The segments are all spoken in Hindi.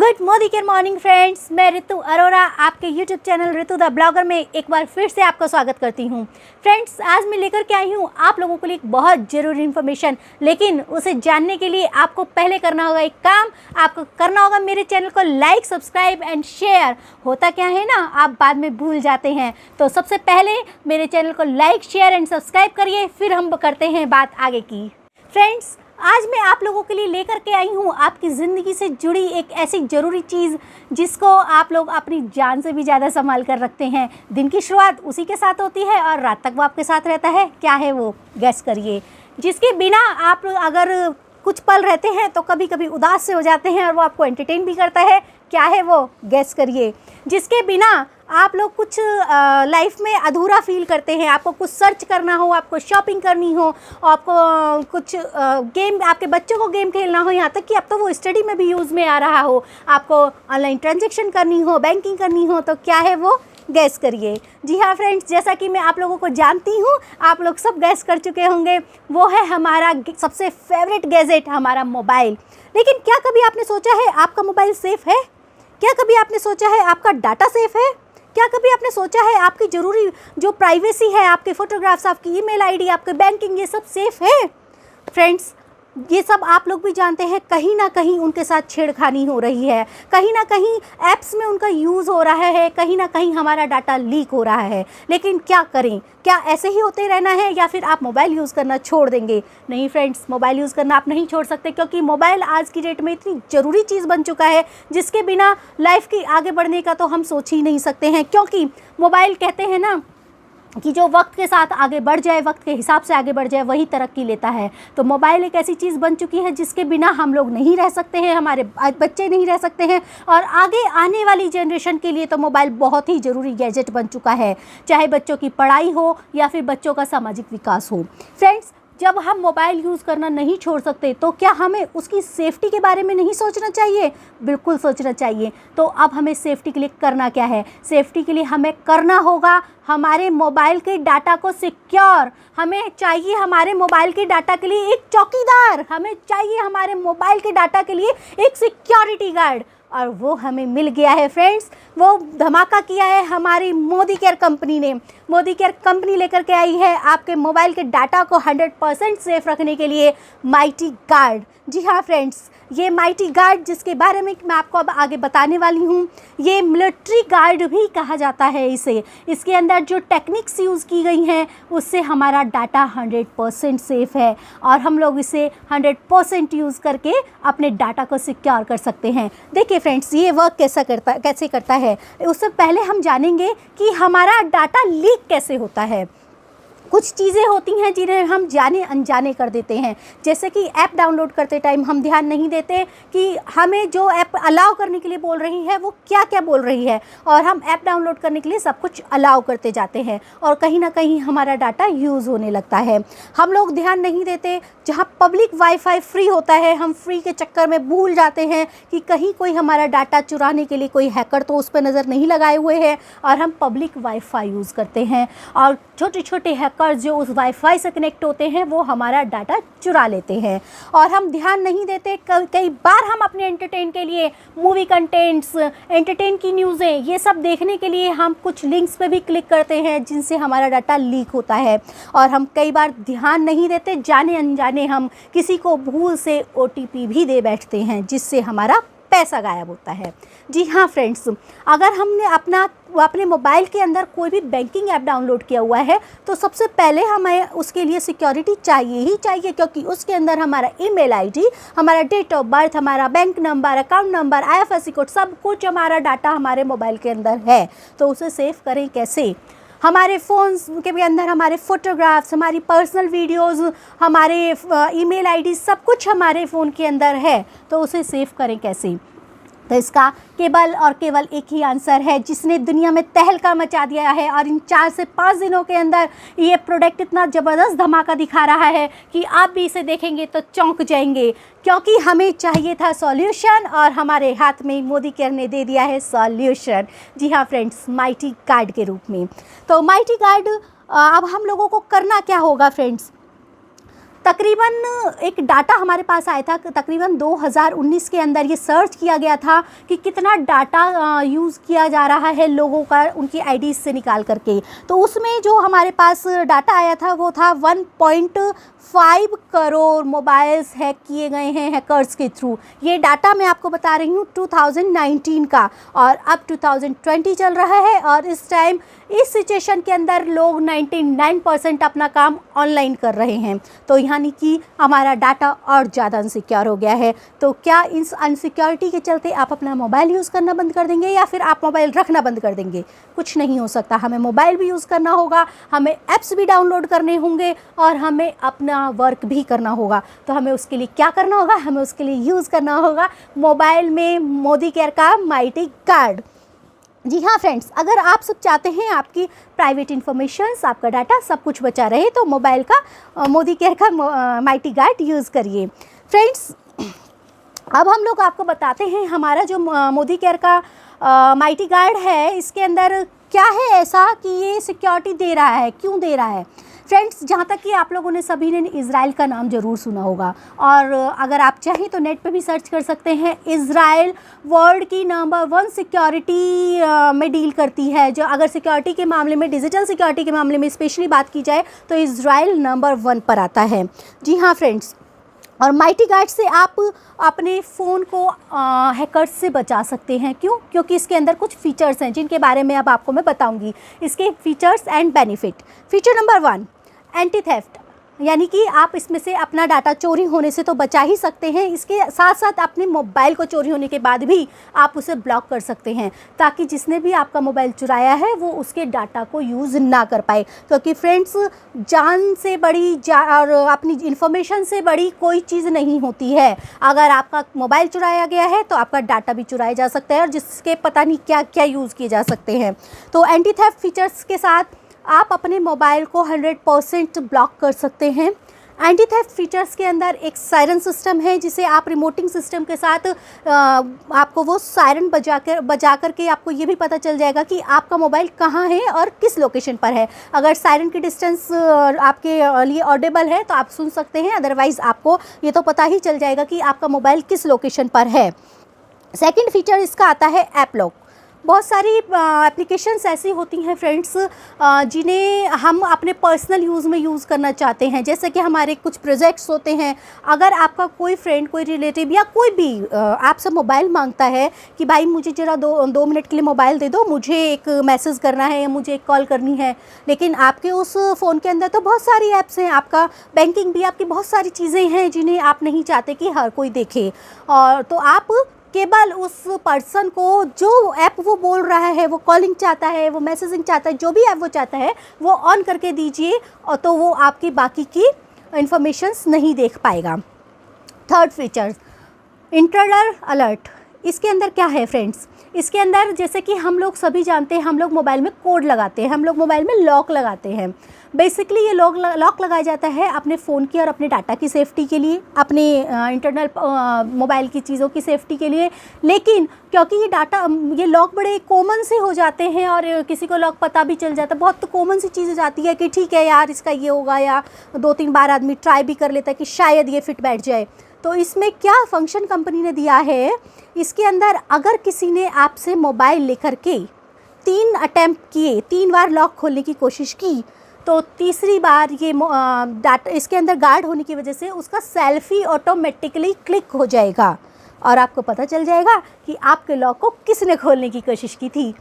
Good Modi care morning friends, मैं ऋतु अरोरा आपके YouTube channel Ritu the blogger में एक बार फिर से आपका स्वागत करती हूं। फ्रेंड्स, आज मैं लेकर के आई हूं आप लोगों के लिए एक बहुत ज़रूरी इन्फॉर्मेशन, लेकिन उसे जानने के लिए आपको पहले करना होगा एक काम। आपको करना होगा मेरे चैनल को लाइक, सब्सक्राइब एंड शेयर। होता क्या है ना, आप बाद में भूल जाते हैं। तो सबसे पहले मेरे चैनल को लाइक, शेयर एंड सब्सक्राइब करिए, फिर हम करते हैं बात आगे की। फ्रेंड्स, आज मैं आप लोगों के लिए लेकर के आई हूँ आपकी ज़िंदगी से जुड़ी एक ऐसी ज़रूरी चीज़ जिसको आप लोग अपनी जान से भी ज़्यादा संभाल कर रखते हैं। दिन की शुरुआत उसी के साथ होती है और रात तक वो आपके साथ रहता है। क्या है वो? गैस करिए। जिसके बिना आप अगर कुछ पल रहते हैं तो कभी कभी उदास से हो जाते हैं और वो आपको एंटरटेन भी करता है। क्या है वो? गैस करिए। जिसके बिना आप लोग कुछ लाइफ में अधूरा फील करते हैं। आपको कुछ सर्च करना हो, आपको शॉपिंग करनी हो, आपको कुछ गेम, आपके बच्चों को गेम खेलना हो, यहाँ तक कि अब तो वो स्टडी में भी यूज़ में आ रहा हो, आपको ऑनलाइन ट्रांजैक्शन करनी हो, बैंकिंग करनी हो, तो क्या है वो? गैस करिए। जी हाँ फ्रेंड्स, जैसा कि मैं आप लोगों को जानती हूँ, आप लोग सब गैस कर चुके होंगे। वो है हमारा सबसे फेवरेट गैजेट, हमारा मोबाइल। लेकिन क्या कभी आपने सोचा है आपका मोबाइल सेफ़ है? क्या कभी आपने सोचा है आपका डाटा सेफ़ है? क्या कभी आपने सोचा है आपकी ज़रूरी जो प्राइवेसी है, आपके फ़ोटोग्राफ्स, आपकी ईमेल आईडी, आपके बैंकिंग, ये सब सेफ़ है? फ्रेंड्स, ये सब आप लोग भी जानते हैं, कहीं ना कहीं उनके साथ छेड़खानी हो रही है, कहीं ना कहीं ऐप्स में उनका यूज़ हो रहा है, कहीं ना कहीं हमारा डाटा लीक हो रहा है। लेकिन क्या करें? क्या ऐसे ही होते रहना है या फिर आप मोबाइल यूज़ करना छोड़ देंगे? नहीं फ्रेंड्स, मोबाइल यूज़ करना आप नहीं छोड़ सकते, क्योंकि मोबाइल आज की डेट में इतनी ज़रूरी चीज़ बन चुका है जिसके बिना लाइफ की आगे बढ़ने का तो हम सोच ही नहीं सकते हैं। क्योंकि मोबाइल, कहते हैं ना कि जो वक्त के साथ आगे बढ़ जाए, वक्त के हिसाब से आगे बढ़ जाए, वही तरक्की लेता है। तो मोबाइल एक ऐसी चीज़ बन चुकी है जिसके बिना हम लोग नहीं रह सकते हैं, हमारे बच्चे नहीं रह सकते हैं, और आगे आने वाली जनरेशन के लिए तो मोबाइल बहुत ही ज़रूरी गैजेट बन चुका है, चाहे बच्चों की पढ़ाई हो या फिर बच्चों का सामाजिक विकास हो। फ्रेंड्स, जब हम मोबाइल यूज़ करना नहीं छोड़ सकते तो क्या हमें उसकी सेफ़्टी के बारे में नहीं सोचना चाहिए? बिल्कुल सोचना चाहिए। तो अब हमें सेफ़्टी के लिए करना क्या है? सेफ़्टी के लिए हमें करना होगा हमारे मोबाइल के डाटा को सिक्योर। हमें चाहिए हमारे मोबाइल के डाटा के लिए एक चौकीदार, हमें चाहिए हमारे मोबाइल के डाटा के लिए एक सिक्योरिटी गार्ड, और वो हमें मिल गया है फ्रेंड्स। वो धमाका किया है हमारी मोदी केयर कंपनी ने। मोदी केयर कंपनी लेकर के आई है आपके मोबाइल के डाटा को 100% सेफ रखने के लिए माइटी गार्ड। जी हाँ फ्रेंड्स, ये माइटी गार्ड, जिसके बारे में मैं आपको अब आगे बताने वाली हूँ, ये मिलिट्री गार्ड भी कहा जाता है इसे। इसके अंदर जो टेक्निक्स यूज़ की गई हैं उससे हमारा डाटा 100% सेफ़ है और हम लोग इसे 100% यूज़ करके अपने डाटा को सिक्योर कर सकते हैं। देखिए फ्रेंड्स, ये वर्क कैसे करता है, उससे पहले हम जानेंगे कि हमारा डाटा लीक कैसे होता है। कुछ चीज़ें होती हैं जिन्हें हम जाने अनजाने कर देते हैं, जैसे कि ऐप डाउनलोड करते टाइम हम ध्यान नहीं देते कि हमें जो ऐप अलाउ करने के लिए बोल रही है वो क्या क्या बोल रही है, और हम ऐप डाउनलोड करने के लिए सब कुछ अलाउ करते जाते हैं और कहीं ना कहीं हमारा डाटा यूज़ होने लगता है। हम लोग ध्यान नहीं देते, जहाँ पब्लिक वाईफाई फ्री होता है हम फ्री के चक्कर में भूल जाते हैं कि कहीं कोई हमारा डाटा चुराने के लिए कोई हैकर तो उस पर नज़र नहीं लगाए हुए हैं, और हम पब्लिक वाईफाई यूज़ करते हैं और छोटे छोटे हैकर जो उस वाईफाई से कनेक्ट होते हैं वो हमारा डाटा चुरा लेते हैं। और हम ध्यान नहीं देते, कई बार हम अपने एंटरटेन के लिए मूवी कंटेंट्स, एंटरटेन की न्यूज़ें, ये सब देखने के लिए हम कुछ लिंक्स पे भी क्लिक करते हैं जिनसे हमारा डाटा लीक होता है। और हम कई बार ध्यान नहीं देते, जाने अनजाने हम किसी को भूल से OTP भी दे बैठते हैं जिससे हमारा पैसा गायब होता है। जी हाँ फ्रेंड्स, अगर हमने अपने मोबाइल के अंदर कोई भी बैंकिंग ऐप डाउनलोड किया हुआ है तो सबसे पहले हमें उसके लिए सिक्योरिटी चाहिए ही चाहिए, क्योंकि उसके अंदर हमारा ईमेल आईडी, हमारा डेट ऑफ बर्थ, हमारा bank number, account number, IFSC code, सब कुछ हमारा डाटा हमारे मोबाइल के अंदर है। तो उसे सेव करें कैसे? हमारे फ़ोन्स के भी अंदर हमारे फ़ोटोग्राफ्स, हमारी पर्सनल वीडियोज़, हमारे ईमेल आईडी, सब कुछ हमारे फ़ोन के अंदर है, तो उसे सेव करें कैसे? तो इसका केवल और केवल एक ही आंसर है जिसने दुनिया में तहलका मचा दिया है, और इन 4 से 5 दिनों के अंदर ये प्रोडक्ट इतना ज़बरदस्त धमाका दिखा रहा है कि आप भी इसे देखेंगे तो चौंक जाएंगे, क्योंकि हमें चाहिए था सॉल्यूशन और हमारे हाथ में मोदी केयर ने दे दिया है सॉल्यूशन। जी हाँ फ्रेंड्स, माइटी गार्ड के रूप में। तो माइटी गार्ड, अब हम लोगों को करना क्या होगा फ्रेंड्स? तकरीबन एक डाटा हमारे पास आया था, तकरीबन 2019 के अंदर ये सर्च किया गया था कि कितना डाटा यूज़ किया जा रहा है लोगों का उनकी आईडी से निकाल करके। तो उसमें जो हमारे पास डाटा आया था वो था 1.5 करोड़ मोबाइल्स हैक किए गए हैं हैकर्स के थ्रू। ये डाटा मैं आपको बता रही हूँ 2019 का, और अब 2020 चल रहा है, और इस टाइम इस सिचुएशन के अंदर लोग 99% अपना काम ऑनलाइन कर रहे हैं। तो यानी कि हमारा डाटा और ज़्यादा अनसिक्योर हो गया है। तो क्या इस अनसिक्योरिटी के चलते आप अपना मोबाइल यूज़ करना बंद कर देंगे या फिर आप मोबाइल रखना बंद कर देंगे? कुछ नहीं हो सकता। हमें मोबाइल भी यूज़ करना होगा, हमें ऐप्स भी डाउनलोड करने होंगे, और हमें अपना वर्क भी करना होगा। तो हमें उसके लिए क्या करना होगा? हमें उसके लिए यूज़ करना होगा मोबाइल में मोदी केयर का माइटी गार्ड। जी हाँ फ्रेंड्स, अगर आप सब चाहते हैं आपकी प्राइवेट इन्फॉर्मेशंस, आपका डाटा सब कुछ बचा रहे, तो मोबाइल का मोदी केयर का माइटी गार्ड यूज़ करिए। फ्रेंड्स, अब हम लोग आपको बताते हैं हमारा जो मोदी केयर का माइटी गार्ड है, इसके अंदर क्या है ऐसा कि ये सिक्योरिटी दे रहा है, क्यों दे रहा है। फ्रेंड्स, जहाँ तक कि आप लोगों ने सभी ने इज़राइल का नाम ज़रूर सुना होगा, और अगर आप चाहें तो नेट पे भी सर्च कर सकते हैं। इज़राइल वर्ल्ड की नंबर 1 सिक्योरिटी में डील करती है। जो अगर सिक्योरिटी के मामले में, डिजिटल सिक्योरिटी के मामले में स्पेशली बात की जाए तो इज़राइल नंबर 1 पर आता है। जी हाँ फ्रेंड्स, और माइटी गार्ड से आप अपने फ़ोन को हैकर्स से बचा सकते हैं। क्यों? क्योंकि इसके अंदर कुछ फ़ीचर्स हैं जिनके बारे में अब आपको मैं बताऊंगी, इसके features and benefit. Feature number 1, anti theft, यानी कि आप इसमें से अपना डाटा चोरी होने से तो बचा ही सकते हैं, इसके साथ साथ अपने मोबाइल को चोरी होने के बाद भी आप उसे ब्लॉक कर सकते हैं, ताकि जिसने भी आपका मोबाइल चुराया है वो उसके डाटा को यूज़ ना कर पाए। क्योंकि फ्रेंड्स, जान से बड़ी और अपनी इन्फॉर्मेशन से बड़ी कोई चीज़ नहीं होती है। अगर आपका मोबाइल चुराया गया है तो आपका डाटा भी चुराया जा सकता है, और जिसके पता नहीं क्या क्या यूज़ किए जा सकते हैं। तो एंटी थेफ्ट फीचर्स के साथ आप अपने मोबाइल को 100% ब्लॉक कर सकते हैं। एंटी थेफ्ट फीचर्स के अंदर एक सायरन सिस्टम है, जिसे आप रिमोटिंग सिस्टम के साथ आपको वो सायरन बजा करके आपको ये भी पता चल जाएगा कि आपका मोबाइल कहाँ है और किस लोकेशन पर है। अगर सायरन की डिस्टेंस आपके लिए ऑडिबल है तो आप सुन सकते हैं, अदरवाइज़ आपको ये तो पता ही चल जाएगा कि आपका मोबाइल किस लोकेशन पर है। सेकेंड फीचर इसका आता है ऐप लॉक। बहुत सारी एप्लीकेशंस ऐसी होती हैं फ्रेंड्स, जिन्हें हम अपने पर्सनल यूज़ में यूज़ करना चाहते हैं। जैसे कि हमारे कुछ प्रोजेक्ट्स होते हैं। अगर आपका कोई फ्रेंड, कोई रिलेटिव या कोई भी आपसे मोबाइल मांगता है कि भाई मुझे ज़रा 2 मिनट के लिए मोबाइल दे दो, मुझे एक मैसेज करना है या मुझे एक कॉल करनी है, लेकिन आपके उस फ़ोन के अंदर तो बहुत सारी ऐप्स हैं, आपका बैंकिंग भी, आपकी बहुत सारी चीज़ें हैं जिन्हें आप नहीं चाहते कि हर कोई देखे। और तो आप केवल उस पर्सन को जो ऐप वो बोल रहा है, वो कॉलिंग चाहता है, वो मैसेजिंग चाहता है, जो भी ऐप वो चाहता है वो ऑन करके दीजिए, और तो वो आपकी बाकी की इन्फॉर्मेशंस नहीं देख पाएगा। Third feature, internal alert. इसके अंदर क्या है फ्रेंड्स, इसके अंदर जैसे कि हम लोग सभी जानते हैं, हम लोग मोबाइल में कोड लगाते हैं, हम लोग मोबाइल में लॉक लगाते हैं। बेसिकली ये लॉक लगाया जाता है अपने फ़ोन की और अपने डाटा की सेफ़्टी के लिए, अपने इंटरनल मोबाइल की चीज़ों की सेफ़्टी के लिए। लेकिन क्योंकि ये लॉक बड़े कॉमन से हो जाते हैं और किसी को लॉक पता भी चल जाता है, बहुत तो कॉमन सी चीज़ हो जाती है कि ठीक है यार इसका ये होगा, या 2-3 बार आदमी ट्राई भी कर लेता है कि शायद ये फिट बैठ जाए। तो इसमें क्या फंक्शन कंपनी ने दिया है, इसके अंदर अगर किसी ने आपसे मोबाइल लेकर के 3 अटैम्प्ट किए, 3 बार लॉक खोलने की कोशिश की, तो तीसरी बार ये डाटा इसके अंदर गार्ड होने की वजह से उसका सेल्फी ऑटोमेटिकली क्लिक हो जाएगा और आपको पता चल जाएगा कि आपके लॉक को किसने खोलने की कोशिश की थी।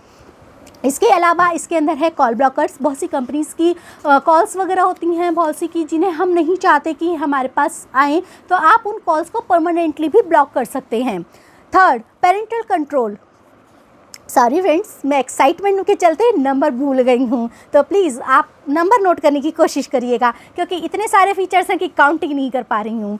इसके अलावा इसके अंदर है कॉल ब्लॉकर्स। बहुत सी कंपनीज़ की कॉल्स वगैरह होती हैं, बहुत सी की जिन्हें हम नहीं चाहते कि हमारे पास आएँ, तो आप उन कॉल्स को परमानेंटली भी ब्लॉक कर सकते हैं। Third, parental control. Sorry friends, मैं एक्साइटमेंट के चलते नंबर भूल गई हूँ, तो प्लीज़ आप नंबर नोट करने की कोशिश करिएगा, क्योंकि इतने सारे फीचर्स हैं कि काउंटिंग नहीं कर पा रही हूँ।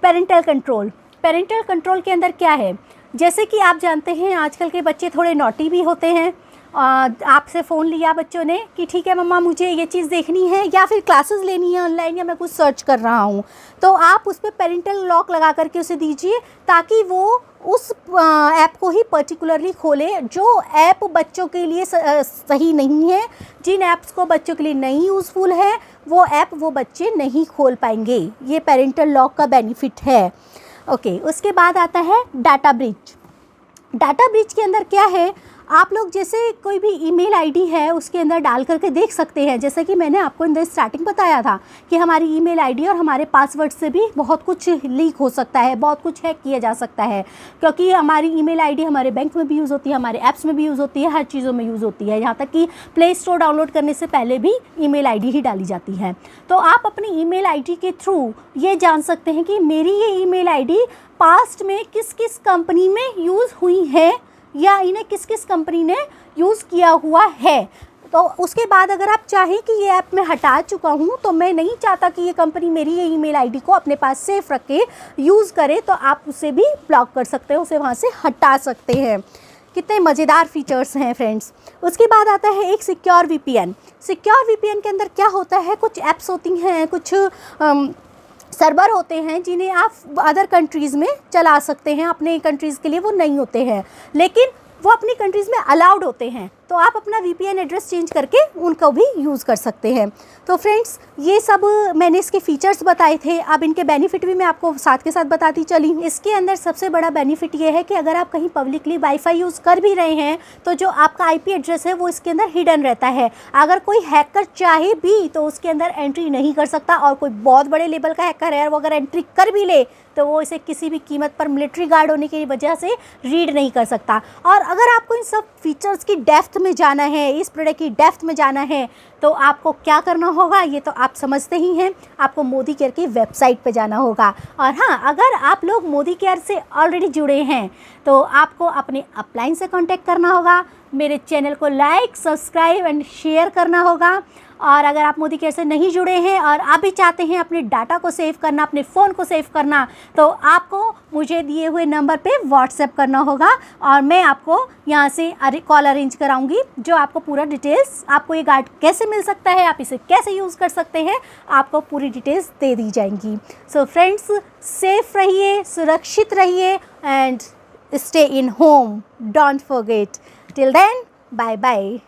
Parental control. पेरेंटल कंट्रोल के अंदर क्या है, जैसे कि आप जानते हैं आजकल के बच्चे थोड़े नॉटी भी होते हैं। आपसे फ़ोन लिया बच्चों ने कि ठीक है मम्मा मुझे ये चीज़ देखनी है, या फिर क्लासेस लेनी है ऑनलाइन, या मैं कुछ सर्च कर रहा हूँ, तो आप उस पर पेरेंटल लॉक लगा करके उसे दीजिए, ताकि वो उस ऐप को ही पर्टिकुलरली खोलें। जो ऐप बच्चों के लिए सही नहीं है, जिन ऐप्स को बच्चों के लिए नहीं यूज़फुल है, वो ऐप वो बच्चे नहीं खोल पाएंगे। ये पेरेंटल लॉक का बेनिफिट है। ओके, उसके बाद आता है डाटा ब्रीच। डाटा ब्रीच के अंदर क्या है, आप लोग जैसे कोई भी ईमेल आईडी है उसके अंदर डाल करके देख सकते हैं। जैसे कि मैंने आपको इन द स्टार्टिंग बताया था कि हमारी ईमेल आईडी और हमारे पासवर्ड से भी बहुत कुछ लीक हो सकता है, बहुत कुछ हैक किया जा सकता है, क्योंकि हमारी ईमेल आईडी हमारे बैंक में भी यूज़ होती है, हमारे ऐप्स में भी यूज़ होती है, हर चीज़ों में यूज़ होती है। यहाँ तक कि प्ले स्टोर डाउनलोड करने से पहले भी ईमेल आईडी ही डाली जाती है। तो आप अपनी ईमेल आईडी के थ्रू ये जान सकते हैं कि मेरी ये ईमेल आईडी पास्ट में किस किस कंपनी में यूज़ हुई है या इन्हें किस किस कंपनी ने यूज़ किया हुआ है। तो उसके बाद अगर आप चाहें कि ये ऐप मैं हटा चुका हूँ, तो मैं नहीं चाहता कि ये कंपनी मेरी ये ईमेल आईडी को अपने पास सेफ रख के यूज़ करे, तो आप उसे भी ब्लॉक कर सकते हैं, उसे वहाँ से हटा सकते हैं। कितने मज़ेदार फीचर्स हैं फ्रेंड्स। उसके बाद आता है एक सिक्योर वीपीएन। सिक्योर वीपीएन के अंदर क्या होता है, कुछ ऐप्स होती हैं, कुछ सर्वर होते हैं जिन्हें आप अदर कंट्रीज़ में चला सकते हैं। अपने कंट्रीज़ के लिए वो नहीं होते हैं, लेकिन वो अपनी कंट्रीज़ में अलाउड होते हैं, तो आप अपना वीपीएन एड्रेस चेंज करके उनको भी यूज़ कर सकते हैं। तो फ्रेंड्स, ये सब मैंने इसके फीचर्स बताए थे। अब इनके बेनिफिट भी मैं आपको साथ के साथ बताती चली। इसके अंदर सबसे बड़ा बेनिफिट ये है कि अगर आप कहीं पब्लिकली वाईफाई यूज़ कर भी रहे हैं, तो जो आपका आईपी एड्रेस है वो इसके अंदर हिडन रहता है। अगर कोई हैकर चाहे भी तो उसके अंदर एंट्री नहीं कर सकता, और कोई बहुत बड़े लेवल का हैकर है और वो अगर एंट्री कर भी ले तो वो इसे किसी भी कीमत पर मिलिट्री गार्ड होने की वजह से रीड नहीं कर सकता। और अगर आपको इन सब फीचर्स की डेप्थ में जाना है, इस प्रोडक्ट की डेप्थ में जाना है, तो आपको क्या करना होगा ये तो आप समझते ही हैं। आपको मोदी केयर की वेबसाइट पे जाना होगा। और हाँ, अगर आप लोग मोदी केयर से ऑलरेडी जुड़े हैं तो आपको अपने अपलाइन से कांटेक्ट करना होगा, मेरे चैनल को लाइक, सब्सक्राइब एंड शेयर करना होगा। और अगर आप मोदी केयर से नहीं जुड़े हैं और आप भी चाहते हैं अपने डाटा को सेव करना, अपने फ़ोन को सेव करना, तो आपको मुझे दिए हुए नंबर पे व्हाट्सएप करना होगा और मैं आपको यहाँ से कॉल अरेंज कराऊंगी, जो आपको पूरा डिटेल्स, आपको ये कार्ड कैसे मिल सकता है, आप इसे कैसे यूज़ कर सकते हैं, आपको पूरी डिटेल्स दे दी जाएंगी। सो फ्रेंड्स, सेफ रहिए, सुरक्षित रहिए and stay in home. Don't forget. Till then, bye bye.